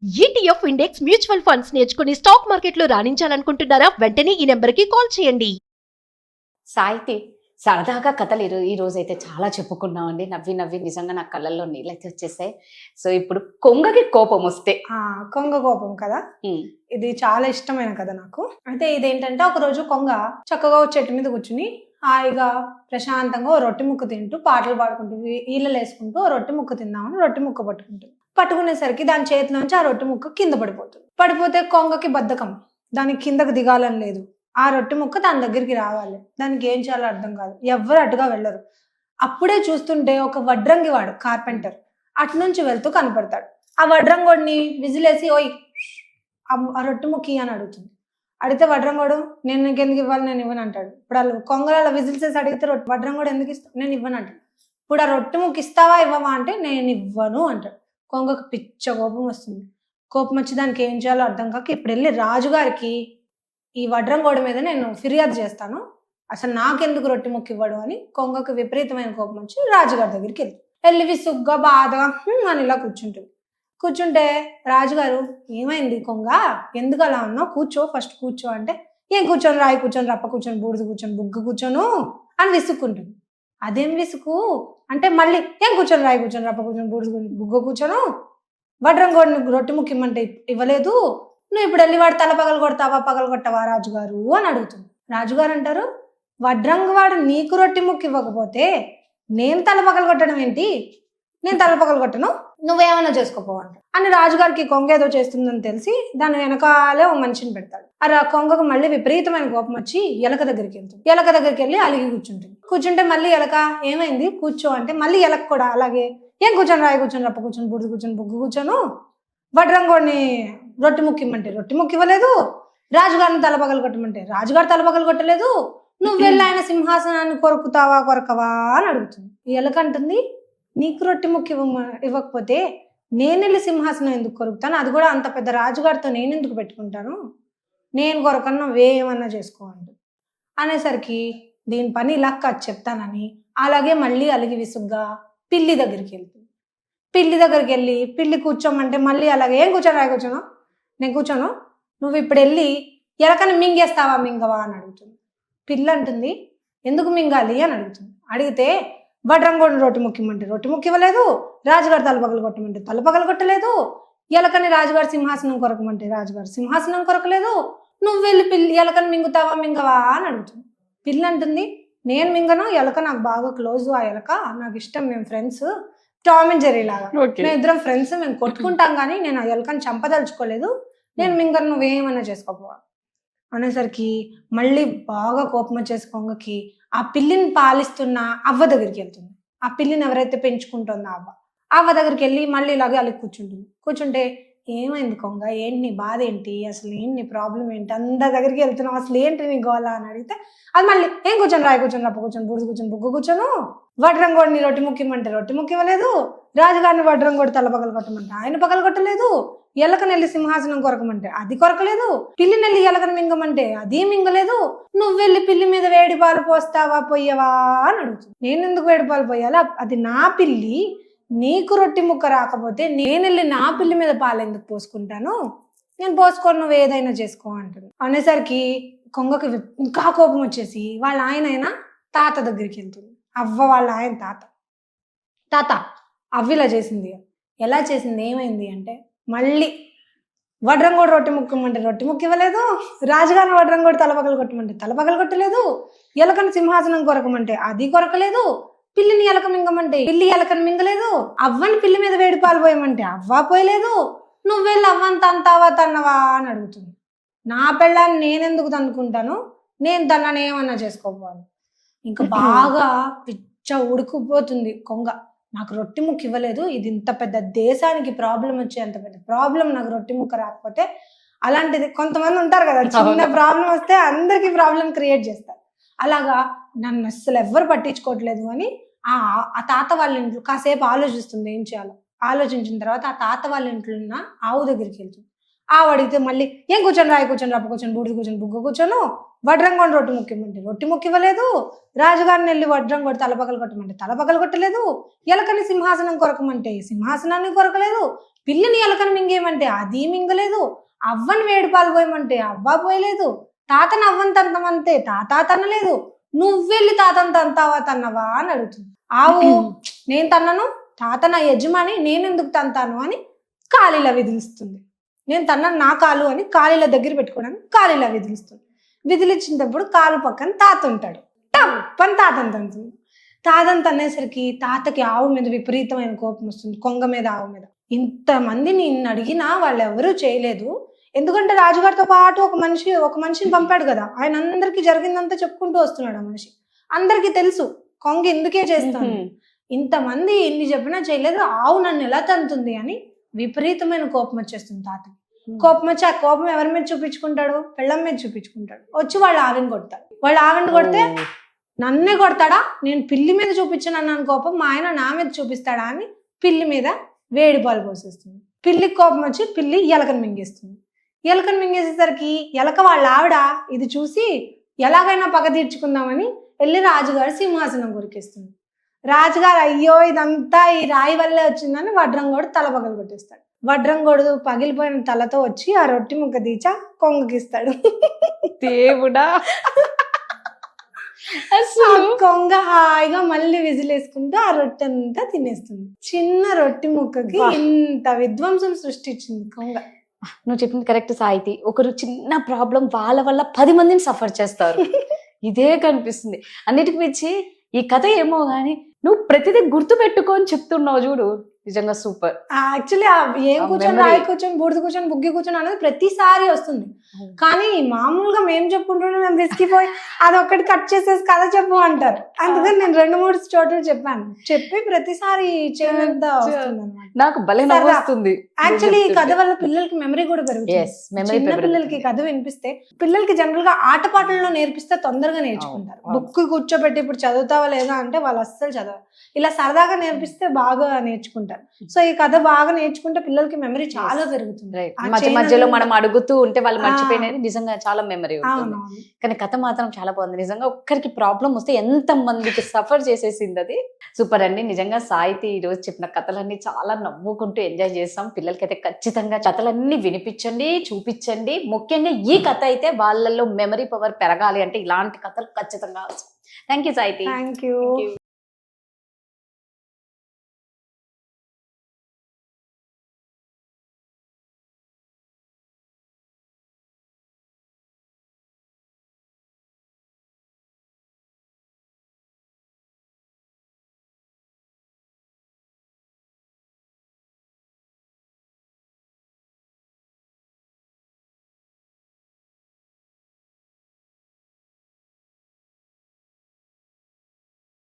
ETF index mutual funds నేర్చుకుని stock మార్కెట్లో రాణించాలనుకుంటున్నారా? వెంటనే ఈ నెంబర్కి కాల్ చేయండి. సాహితి సరదాగా కథలు ఈ రోజు అయితే చాలా చెప్పుకున్నామండి. నవ్వి నవ్వి నిజంగా నా కళ్ళల్లో నీళ్ళైతే వచ్చేసాయి. సో ఇప్పుడు కొంగకి కోపం వస్తే కొంగ కోపం కదా, ఇది చాలా ఇష్టమైన కథ నాకు. అయితే ఇదేంటంటే, ఒక రోజు కొంగ చక్కగా ఓ చెట్టు మీద కూర్చుని హాయిగా ప్రశాంతంగా ఓ రొట్టె ముక్క తింటూ పాటలు పాడుకుంటూ ఈలలు వేసుకుంటూ ఓ రొట్టె ముక్క తిందామని రొట్టె ముక్క పట్టుకునేసరికి దాని చేతిలోంచి ఆ రొట్టె ముక్క కింద పడిపోతే కొంగకి బద్ధకం, దానికి కిందకు దిగాలని లేదు. ఆ రొట్టె ముక్క దాని దగ్గరికి రావాలి. దానికి ఏం చేయాలో అర్థం కాదు. ఎవ్వరు అటుగా వెళ్ళరు. అప్పుడే చూస్తుంటే ఒక వడ్రంగి వాడు కార్పెంటర్ అటు నుంచి వెళ్తూ కనపడతాడు. ఆ వడ్రంగోడిని విజిలేసి ఓయ్ ఆ రొట్టె ముక్కి అని అడుగుతుంది. అడిగితే వడ్రంగోడు నేను నీకు ఎందుకు ఇవ్వాలి, నేను ఇవ్వను అంటాడు. ఇప్పుడు వాళ్ళు కొంగల విజిల్స్ వేసి అడిగితే వడ్రంగోడు ఎందుకు ఇస్తాను, నేను ఇవ్వను అంటాడు. ఇప్పుడు ఆ రొట్టె ముక్కి ఇస్తావా ఇవ్వవా అంటే నేను ఇవ్వను అంటాడు. కొంగకు పిచ్చ కోపం వస్తుంది. కోపం వచ్చి దానికి ఏం చేయాలో అర్థం కాక ఇప్పుడు వెళ్ళి రాజుగారికి ఈ వడ్రంగోడ మీద నేను ఫిర్యాదు చేస్తాను, అసలు నాకెందుకు రొట్టె ముక్క ఇవ్వడు అని కొంగకు విపరీతమైన కోపం వచ్చి రాజుగారి దగ్గరికి వెళ్ళి విసుగ్గా బాధగా అని ఇలా కూర్చుంటే రాజుగారు ఏమైంది కొంగ, ఎందుకు అలా ఉన్నావు, కూర్చో ఫస్ట్ కూర్చో అంటే, ఏం కూర్చొని రాయి కూర్చొని రప్ప కూర్చొని బూడిద కూర్చొని బుగ్గ కూర్చోను అని విసుక్కుంటుంది. అదేం విసుకు అంటే మళ్ళీ ఏం కూర్చొని రాయి కూర్చొని రప్ప కూర్చొని బూడిద బుగ్గ కూర్చోను, వడ్రంగోడిని రొట్టె ముక్క ఇమ్మంటే ఇవ్వలేదు, నువ్వు ఇప్పుడు వెళ్ళి వాడు తల పగలు కొట్టవా రాజుగారు అని అడుగుతుంది. రాజుగారు అంటారు, వడ్రంగవాడు నీకు రొట్టె ముక్క ఇవ్వకపోతే నేను తల పగలు కొట్టడం ఏంటి, నేను తల పగలు కొట్టను, నువ్వేమన్నా చేసుకోపోవంట అని రాజుగారికి కొంగ ఏదో చేస్తుందని తెలిసి దాని వెనకాలే ఓ మనిషిని పెడతాడు. ఆ కొంగకు మళ్ళీ విపరీతమైన కోపం వచ్చి ఎలక దగ్గరికి వెళ్తుంది. ఎలక దగ్గరికి వెళ్ళి అలిగి కూర్చుంటే మళ్ళీ ఎలక ఏమైంది కూర్చో అంటే మళ్ళీ ఎలక కూడా అలాగే ఏం కూర్చొని రాయి కూర్చొని రప్ప కూర్చొని బుడిద కూర్చొని బుగ్గు కూర్చోను, వడ్రంగోడిని రొట్టె ముక్క ఇమ్మంటే రొట్టె ముక్క ఇవ్వలేదు, రాజుగారిని తల పగలు కొట్టమంటే రాజుగారు తల పగలు కొట్టలేదు, నువ్వు వెళ్ళి ఆయన సింహాసనాన్ని కొరకవా అని అడుగుతుంది. ఈ ఎలక అంటుంది, నీకు రొట్టె ముక్క ఇవ్వకపోతే నేను వెళ్ళి సింహాసనం ఎందుకు కొరుకుతాను, అది కూడా అంత పెద్ద రాజుగారితో నేను ఎందుకు పెట్టుకుంటాను, నేను కొరకన్నా వేయమన్నా చేసుకోండి అనేసరికి దీని పని ఇలా చెప్తానని అలాగే మళ్ళీ అలిగి విసుగ్గా పిల్లి దగ్గరికి వెళ్తుంది. పిల్లి దగ్గరికి వెళ్ళి పిల్లి కూర్చోమంటే మళ్ళీ అలాగే ఏం కూర్చొని రాయి కూర్చోను, నేను కూర్చోను, నువ్వు ఇప్పుడు వెళ్ళి ఎలకని మింగేస్తావా మింగవా అని అడుగుతుంది. పిల్లి అంటుంది, ఎందుకు మింగాలి అని అడుగుతుంది. అడిగితే వడ్రంగోడిని రొట్టె ముక్క ఇమ్మంటే రొట్టె ముక్క ఇవ్వలేదు, రాజుగారు తలపగలు కొట్టమంటే తలపగలు కొట్టలేదు, ఎలకని రాజుగారు సింహాసనం కొరకమంటే రాజుగారు సింహాసనం కొరకలేదు, నువ్వు వెళ్ళి ఎలకని మింగుతావా మింగవా అని అడుగుతుంది. పిల్లి అంటుంది, నేను మింగను, ఎలక నాకు బాగా క్లోజ్, ఆ ఎలక నాకు ఇష్టం, మేము ఫ్రెండ్స్, టామ్ అండ్ జెర్రీ లాగా మేము ఇద్దరం ఫ్రెండ్స్, మేము కొట్టుకుంటాం కానీ నేను ఆ ఎలకని చంపదలుచుకోలేదు, నేను మింగను, నువ్వేమన్నా చేసుకోపోవా అనేసరికి మళ్ళీ బాగా కోపం వచ్చేసి కొంగకి ఆ పిల్లిని పాలిస్తున్న అవ్వ దగ్గరికి వెళ్తుంది. ఆ పిల్లిని ఎవరైతే పెంచుకుంటుందో అవ్వ దగ్గరికి వెళ్ళి మళ్ళీ ఇలాగే అలా కూర్చుంటే ఏమైంది కొంగ, ఏంటి నీ బాధ ఏంటి, అసలు ఏంటి నీ ప్రాబ్లం ఏంటి, అందరి దగ్గరికి వెళ్తున్నావు, అసలు ఏంటి నీ గోళ అని అడిగితే అది మళ్ళీ ఏం కూర్చొని రాయి కూర్చొని రప్ప కూర్చొని బూడిద కూర్చొని బుగ్గు కూర్చొను, వడ్రంగోడిని రొట్టె ముక్క ఇమ్మంటే రొట్టె ముక్క ఇవ్వలేదు, రాజుగారిని వడ్రంగోడి తల పగలు కొట్టమంటే ఆయన పగలు కొట్టలేదు, ఎలకని వెళ్ళి సింహాసనం కొరకమంటే అది కొరకలేదు, పిల్లి నెల్లి ఎలకని మింగమంటే అది మింగలేదు, నువ్వు వెళ్ళి పిల్లి మీద వేడి పాలు పోస్తావా పొయ్యవా అని అడుగుతుంది. నేను ఎందుకు వేడి పాలు పోయాలా, అది నా పిల్లి, నీకు రొట్టె ముక్క రాకపోతే నేను వెళ్ళి నా పిల్లి మీద పాలు ఎందుకు పోసుకుంటాను, నేను పోసుకొని నువ్వు ఏదైనా చేసుకో అంటుంది. అనేసరికి కొంగకి ఇంకా కోపం వచ్చేసి వాళ్ళ ఆయన తాత దగ్గరికి వెళ్తుంది. అవ్వ వాళ్ళ ఆయన తాత అవ్విలా చేసింది. ఎలా చేసింది, ఏమైంది అంటే మళ్ళీ వడ్రంగోడు రొట్టె ముక్క ఇమ్మంటే రొట్టె ముక్క ఇవ్వలేదు, రాజుగారిని వడ్రంగోడు తలపగలు కొట్టమంటే తలపగలు కొట్టలేదు, ఎలకని సింహాసనం కొరకమంటే అది కొరకలేదు, పిల్లిని ఎలక మింగమంటే పిల్లి ఎలకని మింగలేదు, అవ్వని పిల్లి మీద వేడి పాలు పోయమంటే అవ్వ పోయలేదు, నువ్వు వెళ్ళి అవ్వని తంతావా తన్నవా అని అడుగుతుంది. నా పెళ్ళాన్ని నేనెందుకు తన్నుకుంటాను, నేను తనని ఏమన్నా చేసుకోవాలి. ఇంకా బాగా పిచ్చ ఉడుకుపోతుంది కొంగ, నాకు రొట్టె ముక్క ఇవ్వలేదు, ఇది ఇంత పెద్ద దేశానికి ప్రాబ్లం వచ్చే అంత పెద్ద ప్రాబ్లం, నాకు రొట్టె ముక్క రాకపోతే, అలాంటిది కొంతమంది ఉంటారు కదా చిన్న ప్రాబ్లం వస్తే అందరికి ప్రాబ్లం క్రియేట్ చేస్తారు, అలాగా నన్ను అస్సలు ఎవ్వరు పట్టించుకోవట్లేదు అని ఆ తాత వాళ్ళ ఇంట్లో కాసేపు ఆలోచిస్తుంది ఏం చేయాలో. ఆలోచించిన తర్వాత ఆ తాత వాళ్ళ ఇంట్లో ఉన్న ఆవు దగ్గరికి వెళ్తుంది. అడిగితే మళ్ళీ ఏం కూర్చొని రాయి కూర్చొని రప్ప కూర్చొని బూడిద కూర్చొని బుగ్గ కూర్చొను వడ్రంగొండి రొట్టి ముఖ్యమంటే రొట్టి ముక్కు ఇవ్వలేదు, రాజుగారిని వెళ్ళి వడ్రంగొడి తలపగలు కొట్టమంటే తలపగలు కొట్టలేదు, ఎలకని సింహాసనం కొరకమంటే సింహాసనాన్ని కొరకలేదు, పిల్లిని ఎలకని మింగేయమంటే అది మింగలేదు, అవ్వని వేడి పాలు పోయమంటే అవ్వ పోయలేదు, తాతని అవ్వని తంతమంటే తాత తన్నలేదు, నువ్వెళ్ళి తాతని తంతావా తన్నవా అని అడుగుతుంది. ఆవు నేను తన్నను, తాత నా యజమాని, నేను ఎందుకు తంతాను అని కాళీలా విధిలిస్తుంది. నేను తన్నాను నా కాలు అని కాళీల దగ్గర పెట్టుకోవడానికి కాళీలా విధిలిస్తుంది. విధిలిచ్చినప్పుడు కాలు పక్కన తాత ఉంటాడు, టప్పని తాతని తంతుంది. తాతని తన్నేసరికి తాతకి ఆవు మీద విపరీతమైన కోపం వస్తుంది, కొంగ మీద ఆవు మీద. ఇంతమంది నిన్ను అడిగినా వాళ్ళు ఎవరూ చేయలేదు, ఎందుకంటే రాజుగారితో పాటు ఒక మనిషిని పంపాడు కదా, ఆయన అందరికీ జరిగిందంతా చెప్పుకుంటూ వస్తున్నాడు. ఆ మనిషి అందరికీ తెలుసు కొంగ ఎందుకే చేస్తాను, ఇంతమంది ఇన్ని చెప్పినా చేయలేదు, ఆవు నన్ను ఎలా తంతుంది అని విపరీతమైన కోపం వచ్చేస్తుంది తాత. కోపం వచ్చి ఆ కోపం ఎవరి మీద చూపించుకుంటాడు, పెళ్ళం మీద చూపించుకుంటాడు. వచ్చి వాళ్ళు ఆవిని కొడతాడు. వాళ్ళు ఆవిని కొడితే నన్నే కొడతాడా, నేను పిల్లి మీద చూపించాను అన్నాను కోపం, మా ఆయన నా మీద చూపిస్తాడా అని పిల్లి మీద వేడి పాలు పోసేస్తుంది. పిల్లికి కోపం వచ్చి పిల్లి ఎలకను మింగేస్తుంది. ఎలకను మింగేసేసరికి ఎలక వాళ్ళ ఆవిడ ఇది చూసి ఎలాగైనా పగ తీర్చుకుందామని వెళ్ళి రాజుగారు సింహాసనం కొరికేస్తుంది. రాజుగారు అయ్యో ఇదంతా ఈ రాయి వల్లే వచ్చిందని వడ్రంగోడు తల పగలు కొట్టేస్తాడు. వడ్రంగోడు పగిలిపోయిన తలతో వచ్చి ఆ రొట్టి ముక్క తీచా కొంగకిస్తాడు. దేవుడా, కొంగ హాయిగా మళ్ళీ విజిలేసుకుంటూ ఆ రొట్టె అంతా తినేస్తుంది. చిన్న రొట్టి ముక్కకి ఇంత విధ్వంసం సృష్టించింది కొంగ. నువ్వు చెప్పింది కరెక్ట్ సాహితి. ఒకరు చిన్న ప్రాబ్లం వాళ్ళ వల్ల 10 మందిని సఫర్ చేస్తారు. ఇదే కనిపిస్తుంది. అన్నిటికి మించి ఈ కథ ఏమో గానీ నువ్వు ప్రతిదీ గుర్తు పెట్టుకొని చెప్తున్నావు చూడు, నిజంగా సూపర్. యాక్చువల్లీ ఏం కూర్చొని రాయి కూర్చొని బూడిద కూర్చొని బుగ్గి కూర్చొని అనేది ప్రతిసారి వస్తుంది, కానీ మామూలుగా మేము చెప్పుకుంటున్నాం, మేము విసిగిపోయి అదొక్కటి కట్ చేసేసి కథ చెప్పు అంటారు. అందుకని నేను 2-3 చోట్ల చెప్పాను, చెప్పి ప్రతిసారి చేయనంతా వస్తుంది అన్నమాట. నాకు భలే నవ్వుతుంది. యాక్చువల్లీ ఈ కథ వల్ల పిల్లలకి మెమరీ కూడా పెరుగుతుంది. చిన్న పిల్లలకి కథ వినిపిస్తే, పిల్లలకి జనరల్ గా ఆటపాటల్లో నేర్పిస్తే తొందరగా నేర్చుకుంటారు. బుక్ కూర్చోబెట్టి ఇప్పుడు చదువుతావా లేదా అంటే వాళ్ళు అస్సలు చదవరు. ఇలా సరదాగా నేర్పిస్తే బాగా నేర్చుకుంటారు. సో ఈ కథ బాగా నేర్చుకుంటే పిల్లలకి మెమరీ చాలా పెరుగుతుంది. మధ్య మధ్యలో మనం అడుగుతూ ఉంటే వాళ్ళు మర్చిపోయినది నిజంగా చాలా మెమరీ ఉంటుంది. కానీ కథ మాత్రం చాలా బాగుంది. నిజంగా ఒక్కరికి ప్రాబ్లం వస్తే ఎంత మందికి సఫర్ చేసేసింది అది. సూపర్ అండి. నిజంగా సాహితి ఈ రోజు చెప్పిన కథలన్నీ చాలా నవ్వుకుంటూ ఎంజాయ్ చేస్తాం. పిల్లలకైతే ఖచ్చితంగా కథలన్నీ వినిపించండి, చూపించండి. ముఖ్యంగా ఈ కథ అయితే వాళ్ళల్లో మెమరీ పవర్ పెరగాలి అంటే ఇలాంటి కథలు ఖచ్చితంగా అవసరం. Thank you Sahiti. Thank you.